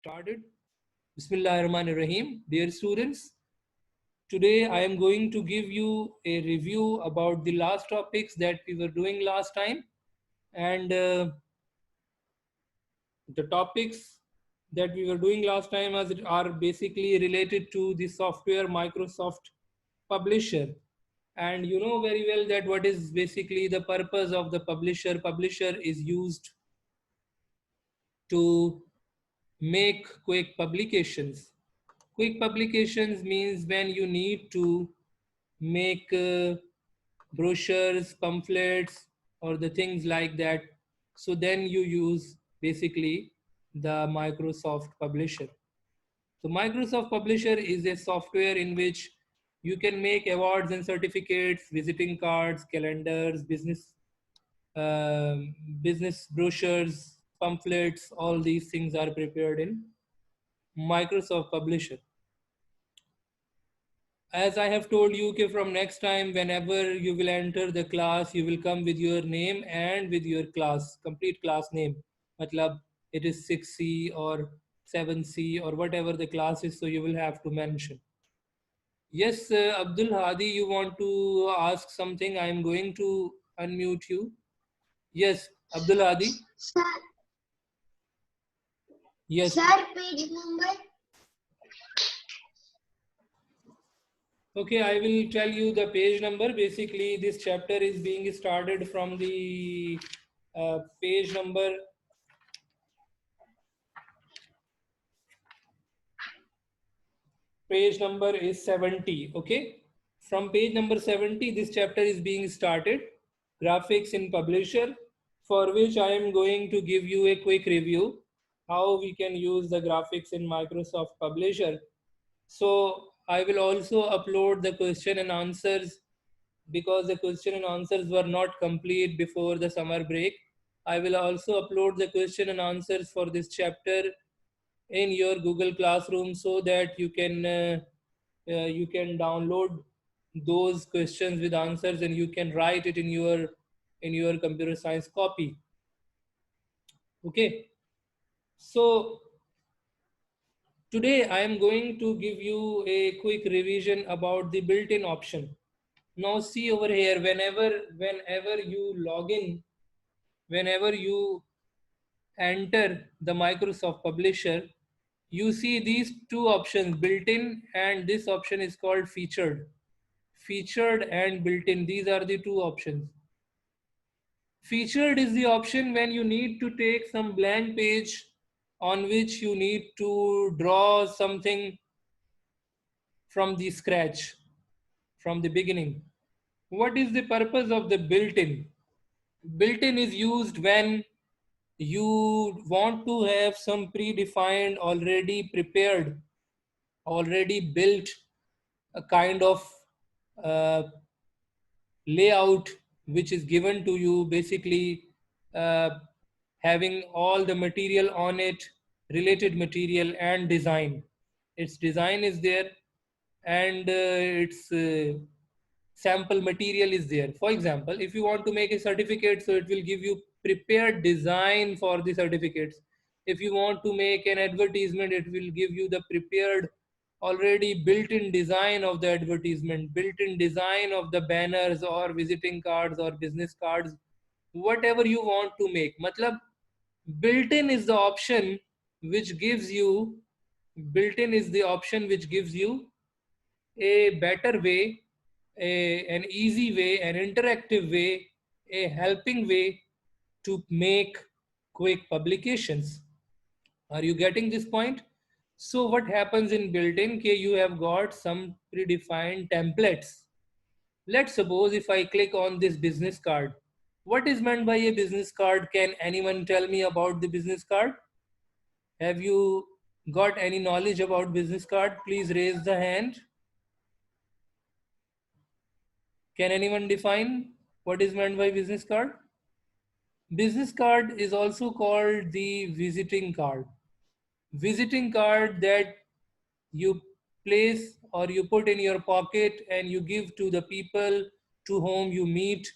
Started. Bismillahirrahmanirrahim. Dear students, today I am going to give you a review about the last topics that we were doing last time, and the topics that we were doing last time are basically related to the software Microsoft Publisher. And you know very well that what is basically the purpose of the publisher. Publisher is used to make quick publications. Quick publications means when you need to make brochures, pamphlets, or the things like that. So then you use basically the Microsoft Publisher. So Microsoft Publisher is a software in which you can make awards and certificates, visiting cards, calendars, um, business brochures, pamphlets. All these things are prepared in Microsoft Publisher. As I have told you, okay, from next time, whenever you will enter the class, you will come with your name and with your class, complete class name. Matlab, it is 6C or 7C or whatever the class is, so you will have to mention. Yes, Abdul Hadi, you want to ask something? I am going to unmute you. Yes, Abdul Hadi. Sir, Yes. sir, page number. Okay, I will tell you the page number. Basically, this chapter is being started from the page number is 70. Okay, from page number 70, this chapter is being started. Graphics in Publisher, for which I am going to give you a quick review how we can use the graphics in Microsoft Publisher. So I will also upload the question and answers because the question and answers were not complete before the summer break. I will also upload the question and answers for this chapter in your Google Classroom so that you can download those questions with answers and you can write it in your computer science copy. Okay. So today I am going to give you a quick revision about the built-in option. Now see over here, whenever you log in, whenever you enter the Microsoft Publisher, you see these two options, built-in, and this option is called featured. Featured and built-in, these are the two options. Featured is the option when you need to take some blank page on which you need to draw something from the scratch, from the beginning. What is the purpose of the built-in? Built-in is used when you want to have some predefined, already prepared, already built a kind of uh, layout which is given to you, basically uh, having all the material on it, related material and design. Its design is there, and its sample material is there. For example, if you want to make a certificate, so it will give you prepared design for the certificates. If you want to make an advertisement, it will give you the prepared, already built-in design of the advertisement, built-in design of the banners or visiting cards or business cards, whatever you want to make. Matlab, built-in is the option which gives you, built-in is the option which gives you a better way, an easy way, an interactive way, a helping way to make quick publications. Are you getting this point? So what happens in built-in? Okay, you have got some predefined templates. Let's suppose if I click on this business card. What is meant by a business card? Can anyone tell me about the business card? Have you got any knowledge about business card? Please raise the hand. Can anyone define what is meant by business card? Business card is also called the visiting card. Visiting card that you place or you put in your pocket and you give to the people to whom you meet,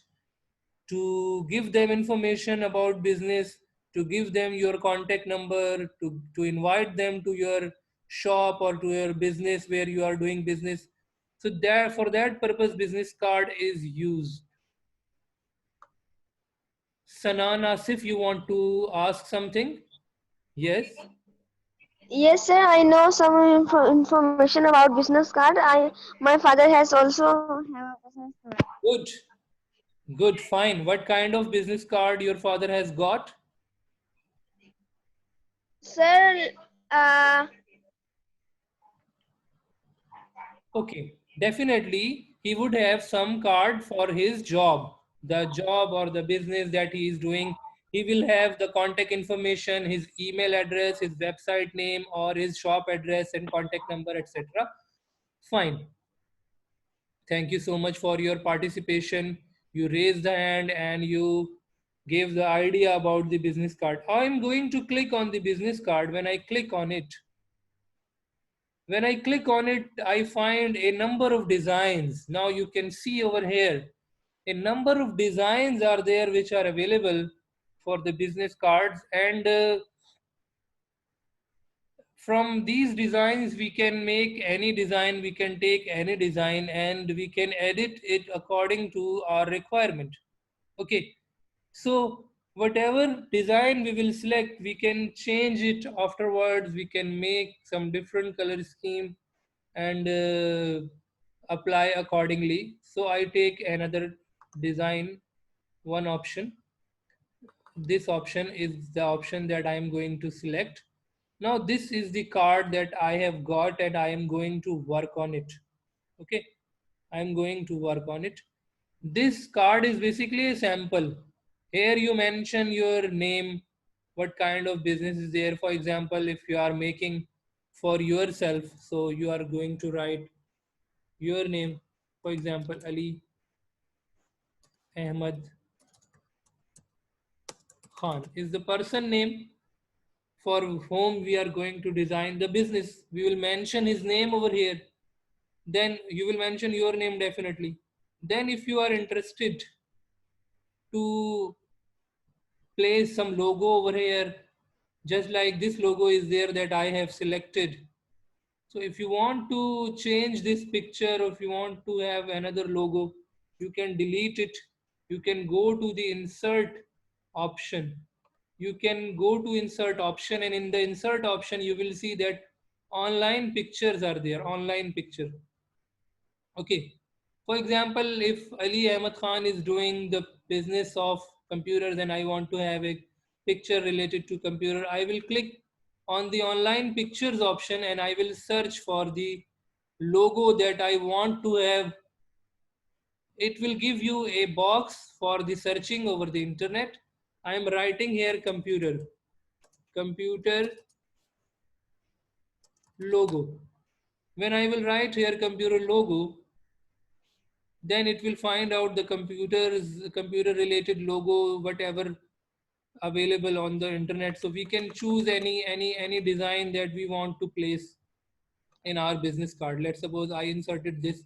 to give them information about business, to give them your contact number, to invite them to your shop or to your business where you are doing business. So there, for that purpose, business card is used. Sanan, Asif, you want to ask something? Yes. Yes, sir. I know some information about business card. My father has also have a business card. Good. Good. Fine. What kind of business card your father has got? Sir, uh, Okay, definitely he would have some card for his job, the job or the business that he is doing. He will have the contact information, his email address, his website name, or his shop address and contact number, etc. Fine. Thank you so much for your participation. You raised the hand and you gave the idea about the business card. I'm going to click on the business card. When I click on it, I find a number of designs. Now you can see over here, a number of designs are there which are available for the business cards. And from these designs, we can make any design, we can take any design and we can edit it according to our requirement. Okay, so whatever design we will select, we can change it afterwards. We can make some different color scheme and apply accordingly. So I take another design, one option. This option is the option that I am going to select. Now this is the card that I have got and I am going to work on it. Okay, I am going to work on it. This card is basically a sample. Here you mention your name, what kind of business is there. For example, if you are making for yourself, so you are going to write your name. For example, Ali Ahmad Khan is the person name for whom we are going to design the business. We will mention his name over here. Then you will mention your name definitely. Then if you are interested to place some logo over here, just like this logo is there that I have selected. So if you want to change this picture or if you want to have another logo, you can delete it. You can go to the insert option. You can go to insert option, and in the insert option you will see that online pictures are there, online picture. Okay. For example, if Ali Ahmed Khan is doing the business of computers and I want to have a picture related to computer, I will click on the online pictures option and I will search for the logo that I want to have. It will give you a box for the searching over the internet. I am writing here computer logo. When I will write here computer logo, then it will find out the computer related logo, whatever available on the internet. So we can choose any design that we want to place in our business card. Let's suppose I inserted this.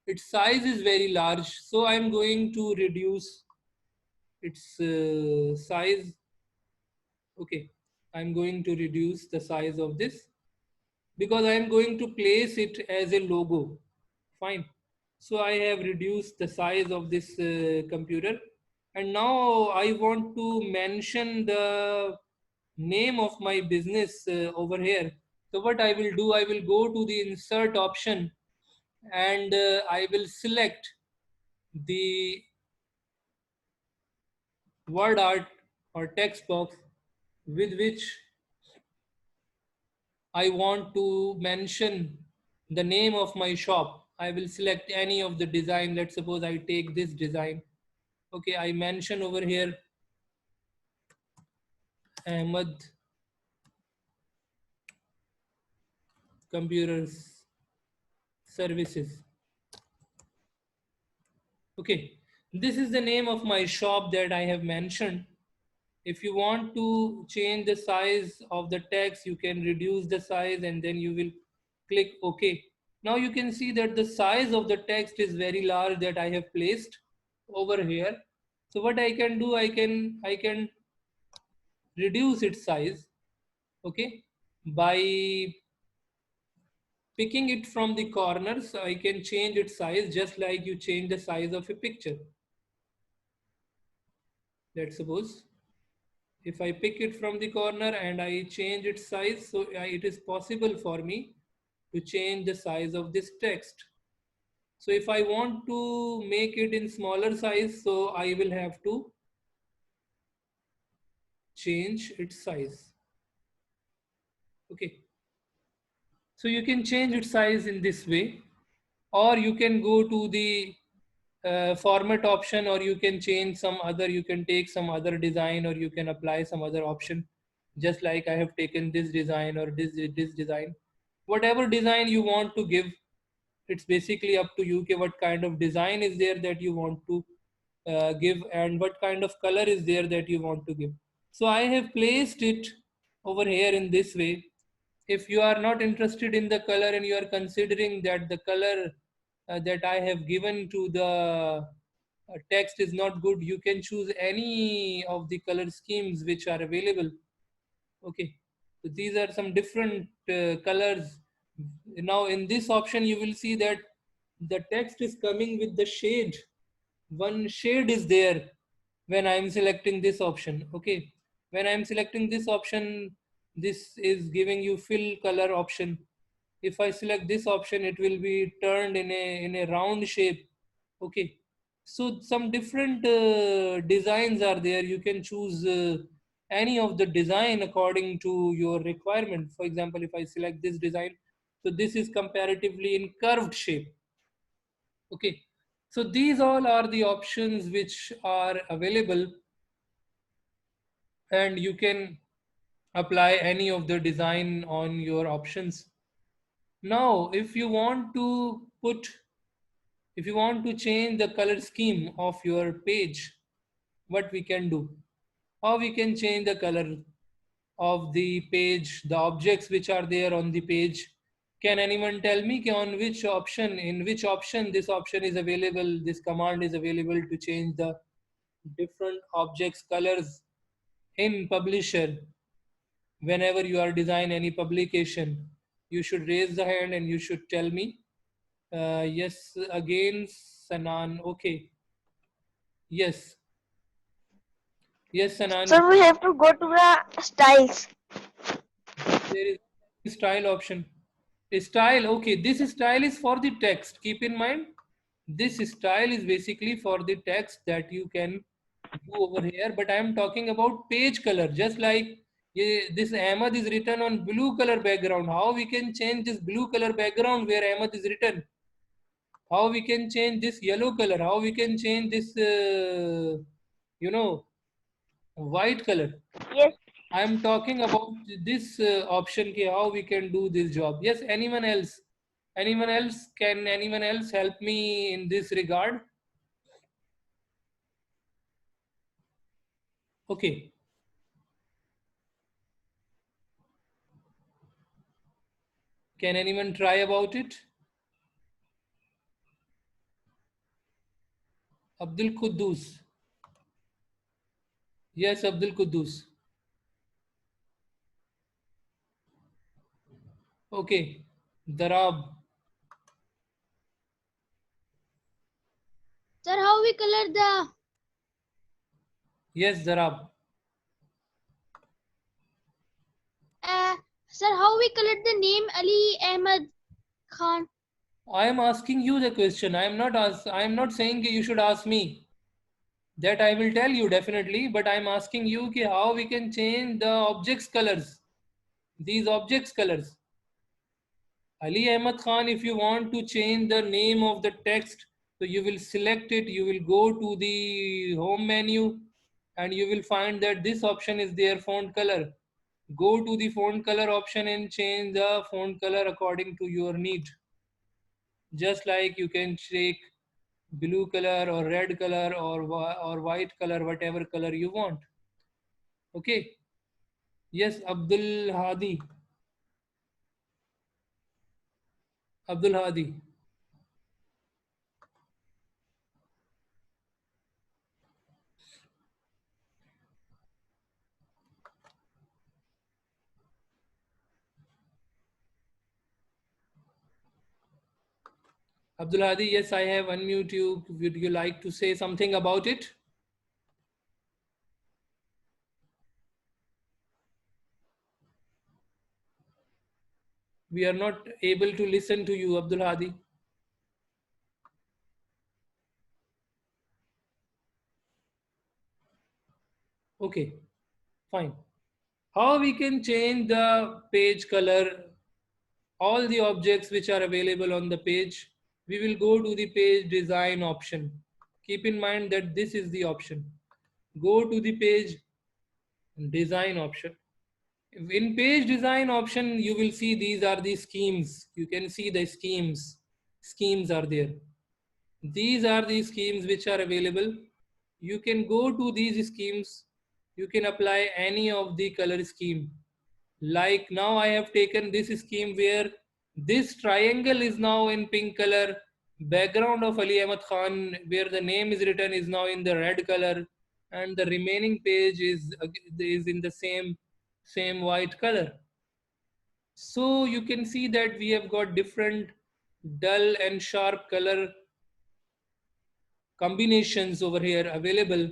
Its size is very large, so I'm going to reduce its size. Okay, I'm going to reduce the size of this because I am going to place it as a logo. Fine. So I have reduced the size of this computer, and now I want to mention the name of my business over here. So what I will do, I will go to the insert option and I will select the word art or text box with which I want to mention the name of my shop. I will select any of the design. Let's suppose I take this design. Okay, I mention over here Ahmed Computers Services. Okay, this is the name of my shop that I have mentioned. If you want to change the size of the text, you can reduce the size and then you will click OK. Now you can see that the size of the text is very large that I have placed over here. So what I can do, I can reduce its size, okay, by picking it from the corners. I can change its size just like you change the size of a picture. Let's suppose if I pick it from the corner and I change its size, so it is possible for me to change the size of this text. So if I want to make it in smaller size, so I will have to change its size. Okay. So you can change its size in this way, or you can go to the format option, or you can change some other, you can take some other design, or you can apply some other option, just like I have taken this design or this design. Whatever design you want to give, it's basically up to you. Okay, what kind of design is there that you want to give, and what kind of color is there that you want to give. So I have placed it over here in this way. If you are not interested in the color and you are considering that the color that I have given to the text is not good, you can choose any of the color schemes which are available. Okay, so these are some different colors. Now in this option you will see that the text is coming with the shade. One shade is there when I am selecting this option. Okay, when I am selecting this option, this is giving you fill color option. If I select this option, it will be turned in a round shape. Okay, so some different designs are there. You can choose any of the design according to your requirement. For example, if I select this design, so this is comparatively in curved shape. Okay, so these all are the options which are available, and you can apply any of the design on your options. Now if you want to change the color scheme of your page, what we can do, how we can change the color of the page, the objects which are there on the page. Can anyone tell me on which option, in which option this option is available, this command is available to change the different objects colors in publisher? Whenever you are design any publication, you should raise the hand and you should tell me. Yes, again, Sanan. Okay. Yes. Yes, Sanan. Sir, we have to go to the styles. There is again style option. Style. Okay. This style is for the text. Keep in mind, this style is basically for the text that you can do over here. But I am talking about page color. Just like this Ahmad is written on blue color background. How we can change this blue color background where Ahmad is written? How we can change this yellow color? How we can change this you know white color? Yes. I am talking about this option ki how we can do this job. Yes, anyone else? Anyone else? Can anyone else help me in this regard? Okay. Can anyone try about it? Abdul Quddus. Yes, Abdul Quddus. Okay. Darab. Sir, how we color the Yes, Darab. uh, sir, how we colored the name Ali Ahmed Khan? I am asking you the question. I am not saying that you should ask me. That I will tell you definitely, but I am asking you ki how we can change the objects colors. These objects colors. Ali Ahmed Khan, if you want to change the name of the text, so you will select it, you will go to the home menu and you will find that this option is their font color. Go to the font color option and change the font color according to your need. Just like you can take blue color or red color or white color, whatever color you want. Okay. Yes, Abdul Hadi. Abdul Hadi. Abdul Hadi, yes, I have unmute you. Would you like to say something about it? We are not able to listen to you, Abdul Hadi. Okay, fine. How we can change the page color, all the objects which are available on the page, we will go to the page design option. Keep in mind that this is the option. Go to the page design option. In page design option, you will see these are the schemes. You can see the schemes. Schemes are there. These are the schemes which are available. You can go to these schemes. You can apply any of the color scheme. Like now I have taken this scheme where this triangle is now in pink color. Background of Ali Ahmad Khan where the name is written is now in the red color, and the remaining page is in the same white color. So you can see that we have got different dull and sharp color combinations over here available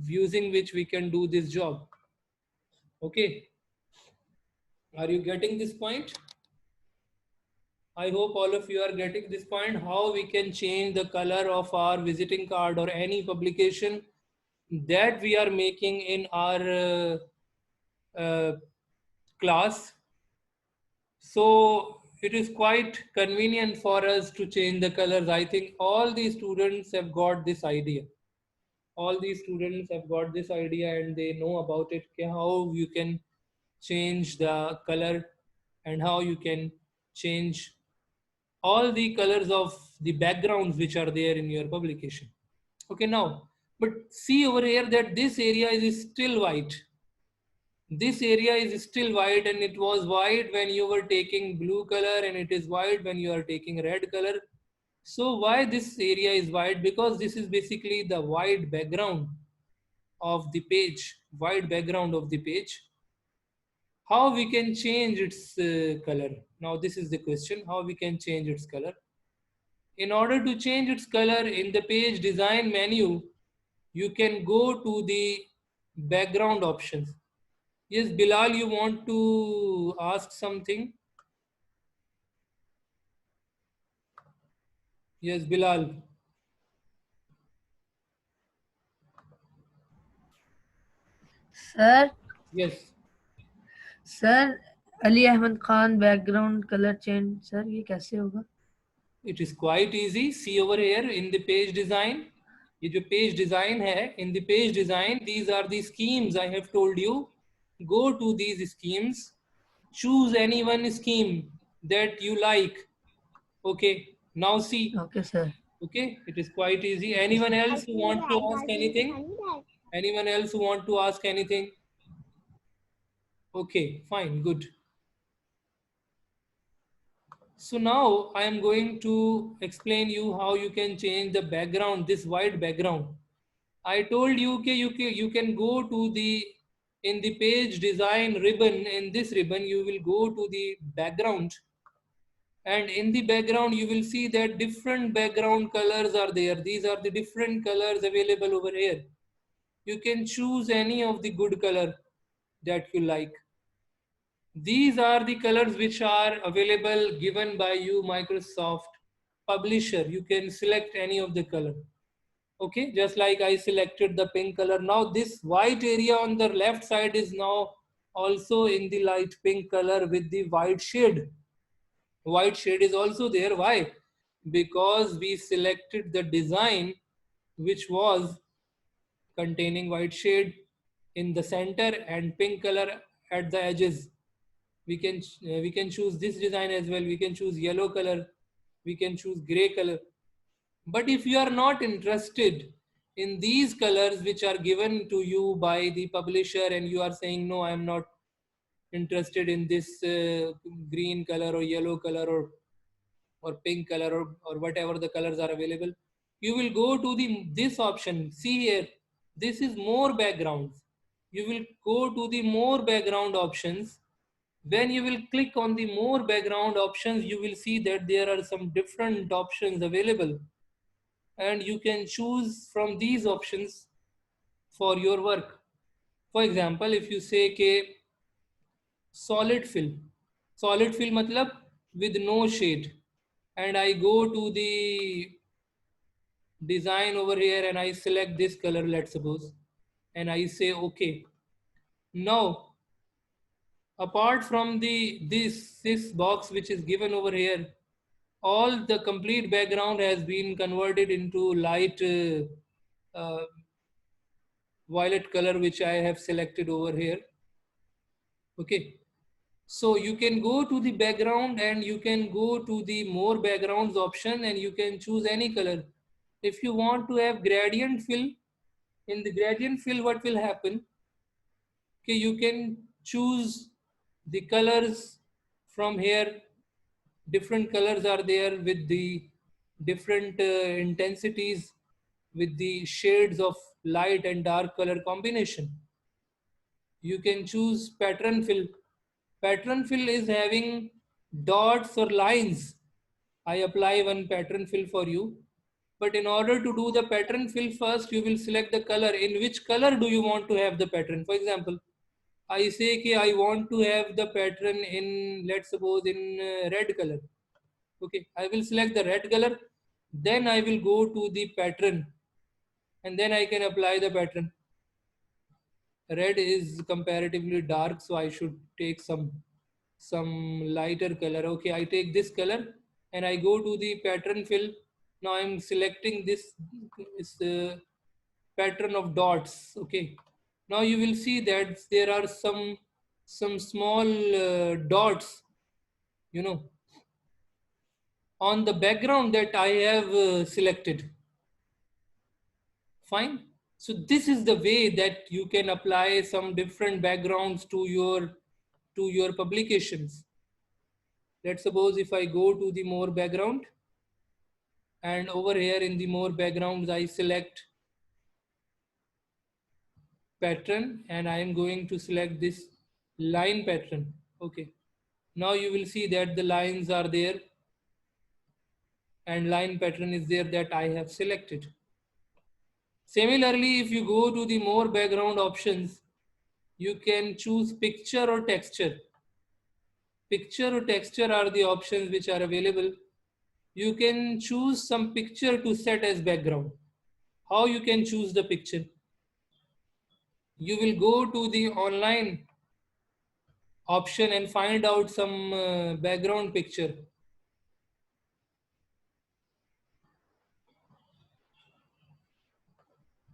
using which we can do this job. Okay, are you getting this point? I hope all of you are getting this point, how we can change the color of our visiting card or any publication that we are making in our class. So it is quite convenient for us to change the colors. I think all the students have got this idea. All these students have got this idea and they know about it, how you can change the color and how you can change all the colors of the backgrounds which are there in your publication. Okay, now, but see over here that this area is still white. This area is still white, and it was white when you were taking blue color, and it is white when you are taking red color. So why this area is white? Because this is basically the white background of the page, white background of the page. How we can change its color? Now this is the question, how we can change its color. In order to change its color in the page design menu, you can go to the background options. Yes, Bilal, you want to ask something? Yes, Bilal. Sir Yes, sir Ali Ahmad Khan background colour change sir ये कैसे होगा it is quite easy. See over here in the page design. ये जो page design है, in the page design, these are the schemes I have told you. Go to these schemes. Choose any one scheme that you like. Okay, now see. Okay sir Okay, it is quite easy. Anyone else who want to ask anything? Anyone else who want to ask anything? Okay, fine, good. So now I am going to explain you how you can change the background, this white background. I told you okay, you can go to the in the page design ribbon. In this ribbon, you will go to the background, and in the background you will see that different background colors are there. These are the different colors available over here. You can choose any of the good color that you like. These are the colors which are available given by you Microsoft publisher. You can select any of the color. Okay, just like I selected the pink color. Now this white area on the left side is now also in the light pink color with the white shade. White shade is also there. Why? Because we selected the design which was containing white shade in the center and pink color at the edges. We can choose this design as well. We can choose yellow color, we can choose gray color. But if you are not interested in these colors which are given to you by the publisher, and you are saying no, I am not interested in this green color or yellow color or pink color or whatever the colors are available, you will go to the this option. See here, this is more backgrounds. You will go to the more background options When you will click on the more background options, you will see that there are some different options available, and you can choose from these options for your work. For example, if you say कि solid fill, solid fill matlab with no shade, and I go to the design over here and I select this color, let's suppose, and I say okay. Now, apart from this box which is given over here, all the complete background has been converted into light violet color which I have selected over here. Okay, so you can go to the background and you can go to the more backgrounds option and you can choose any color. If you want to have gradient fill, in the gradient fill what will happen, okay, you can choose the colors from here. Different colors are there with the different intensities, with the shades of light and dark color combination. You can choose pattern fill. Pattern fill is having dots or lines. I apply one pattern fill for you. But in order to do the pattern fill, first you will select the color. In which color do you want to have the pattern? For example, I say कि I want to have the pattern in, let's suppose, in red color. Okay, I will select the red color. Then I will go to the pattern and then I can apply the pattern. Red is comparatively dark, so I should take some lighter color. Okay, I take this color and I go to the pattern fill. Now I'm selecting this pattern of dots. Okay, now you will see that there are some small dots, you know, on the background that I have selected. Fine. So this is the way that you can apply some different backgrounds to your publications. Let's suppose if I go to the more background and over here in the more backgrounds I select pattern and I am going to select this line pattern. Okay. Now you will see that the lines are there and line pattern is there that I have selected. Similarly, if you go to the more background options, you can choose picture or texture. Picture or texture are the options which are available. You can choose some picture to set as background. How you can choose the picture? You will go to the online option and find out some background picture.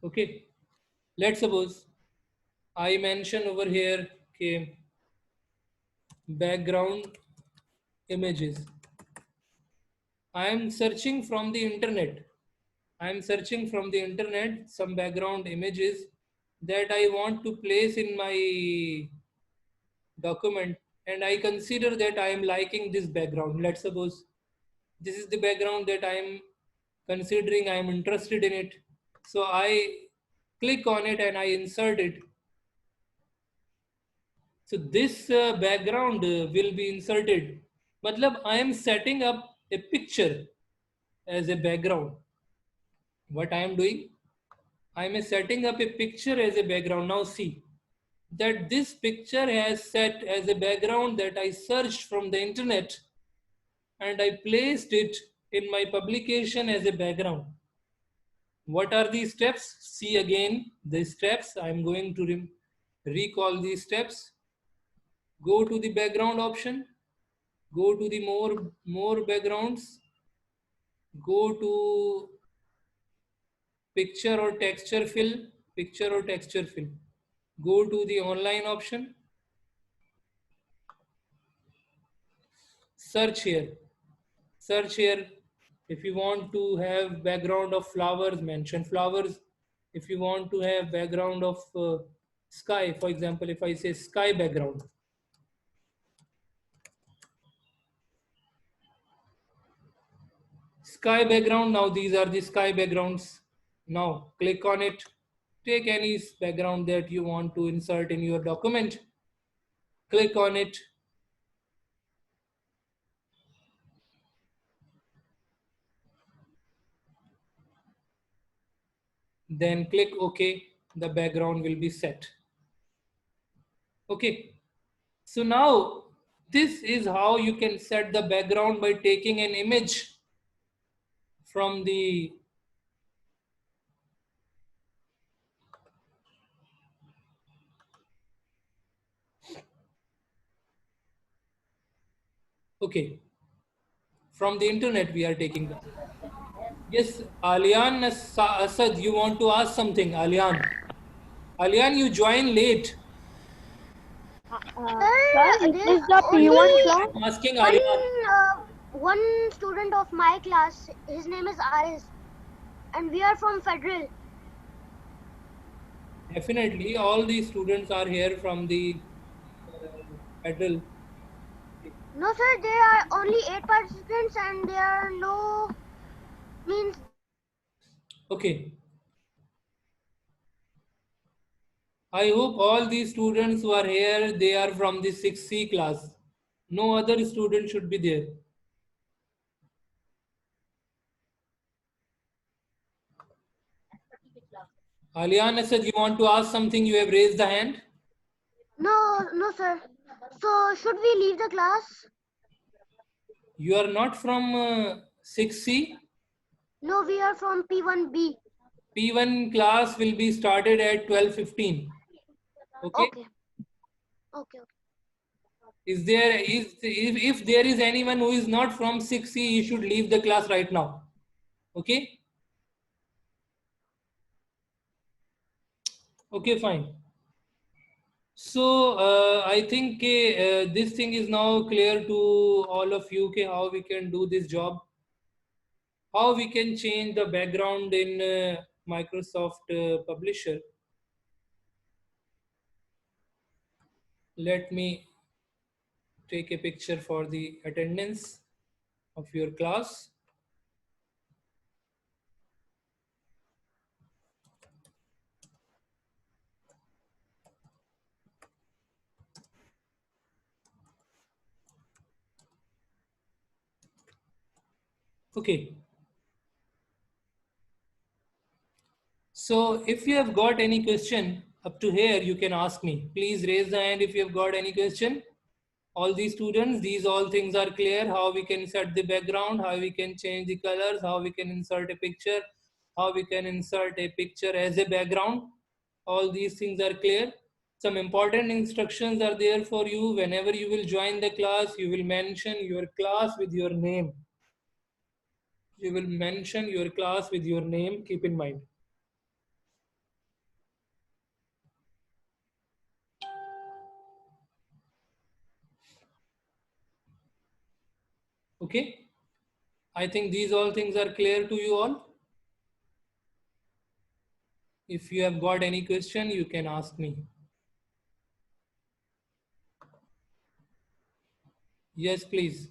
Okay, let's suppose I mention over here okay, background images. I am searching from the internet. I am searching from the internet some background images that I want to place in my document, and I consider that I am liking this background. Let's suppose this is the background that I am considering, I am interested in it. So I click on it and I insert it. So this background will be inserted. Matlab I am setting up a picture as a background. What I am doing? I am setting up a picture as a background. Now see that this picture has set as a background that I searched from the internet and I placed it in my publication as a background. What are these steps? See again the steps. I'm going to recall these steps. Go to the background option. Go to the more backgrounds. Go to picture or texture fill. Picture or texture fill. Go to the online option. Search here. Search here. If you want to have background of flowers, mention flowers. If you want to have background of sky, for example, if I say sky background, sky background, now these are the sky backgrounds. Now click on it. Take any background that you want to insert in your document. Click on it. then click OK. The background will be set. Okay, so now this is how you can set the background by taking an image from the okay, from the internet we are taking that. Yes, Alian Asad, you want to ask something? Alian, you join late. Sir, Sir, is there this the only P1 class? I'm asking one Alian. one student of my class. His name is Aris, and we are from Federal. Definitely, all the students are here from the federal. No, sir, there are only 8 participants, and there are no means. Okay, I hope all these students who are here, they are from the 6C class. No other student should be there. Alian Asad, you want to ask something? You have raised the hand. No, sir. So should we leave the class? You are not from 6C. No, we are from P1B. P1 class will be started at 12:15. Okay. Okay. Okay. Is there is if there is anyone who is not from 6C, he should leave the class right now. Okay. Okay, fine. So I think this thing is now clear to all of you. How we can do this job, how we can change the background in Microsoft Publisher. Let me take a picture for the attendance of your class. Okay. So if you have got any question up to here, you can ask me. Please raise the hand if you have got any question. All these students, these all things are clear. How we can set the background, how we can change the colors, how we can insert a picture, how we can insert a picture as a background. All these things are clear. Some important instructions are there for you. Whenever you will join the class, you will mention your class with your name. You will mention your class with your name. Keep in mind. Okay. I think these all things are clear to you all. If you have got any question, you can ask me. Yes, please.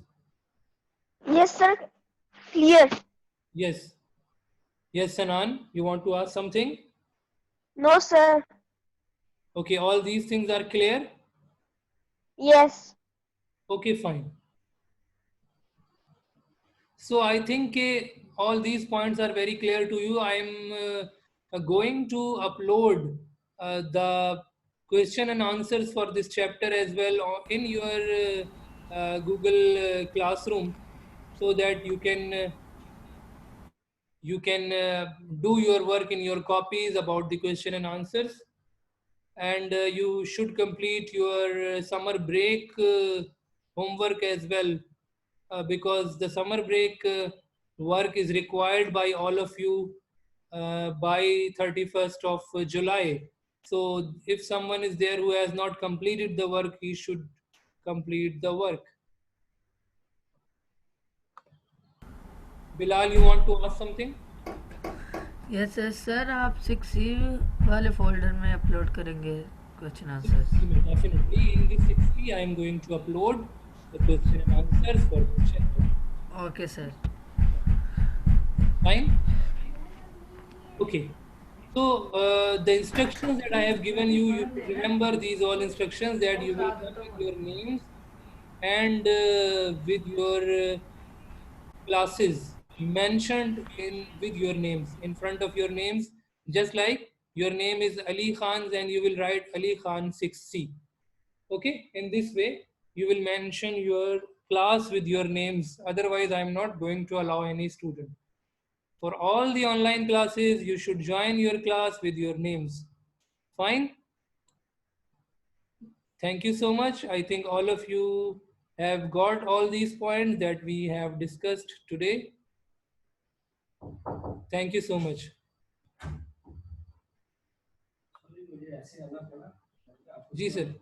Yes, sir. Clear. Yes. Yes, Sanan, you want to ask something? No, sir. Okay, all these things are clear? Yes. Okay, fine. So I think all these points are very clear to you. I'm going to upload the question and answers for this chapter as well in your Google Classroom, so that you can do your work in your copies about the question and answers. And you should complete your summer break homework as well, because the summer break work is required by all of you by 31st of July. So if someone is there who has not completed the work, he should complete the work. Bilal, you want to ask something? Yes yes sir आप 6C वाले folder में upload करेंगे question answers 6C में definitely in the 6C I am going to upload the question and answers for this chapter. Okay sir Fine. Okay. So the instructions that I have given you, you should remember these all instructions, that you will come with your names and with your classes mentioned in with your names in front of your names. Just like your name is Ali Khan, then you will write Ali Khan 6C. Okay, in this way you will mention your class with your names. Otherwise, I am not going to allow any student. For all the online classes, you should join your class with your names. Fine. Thank you so much. I think all of you have got all these points that we have discussed today. Thank you so much. जी sir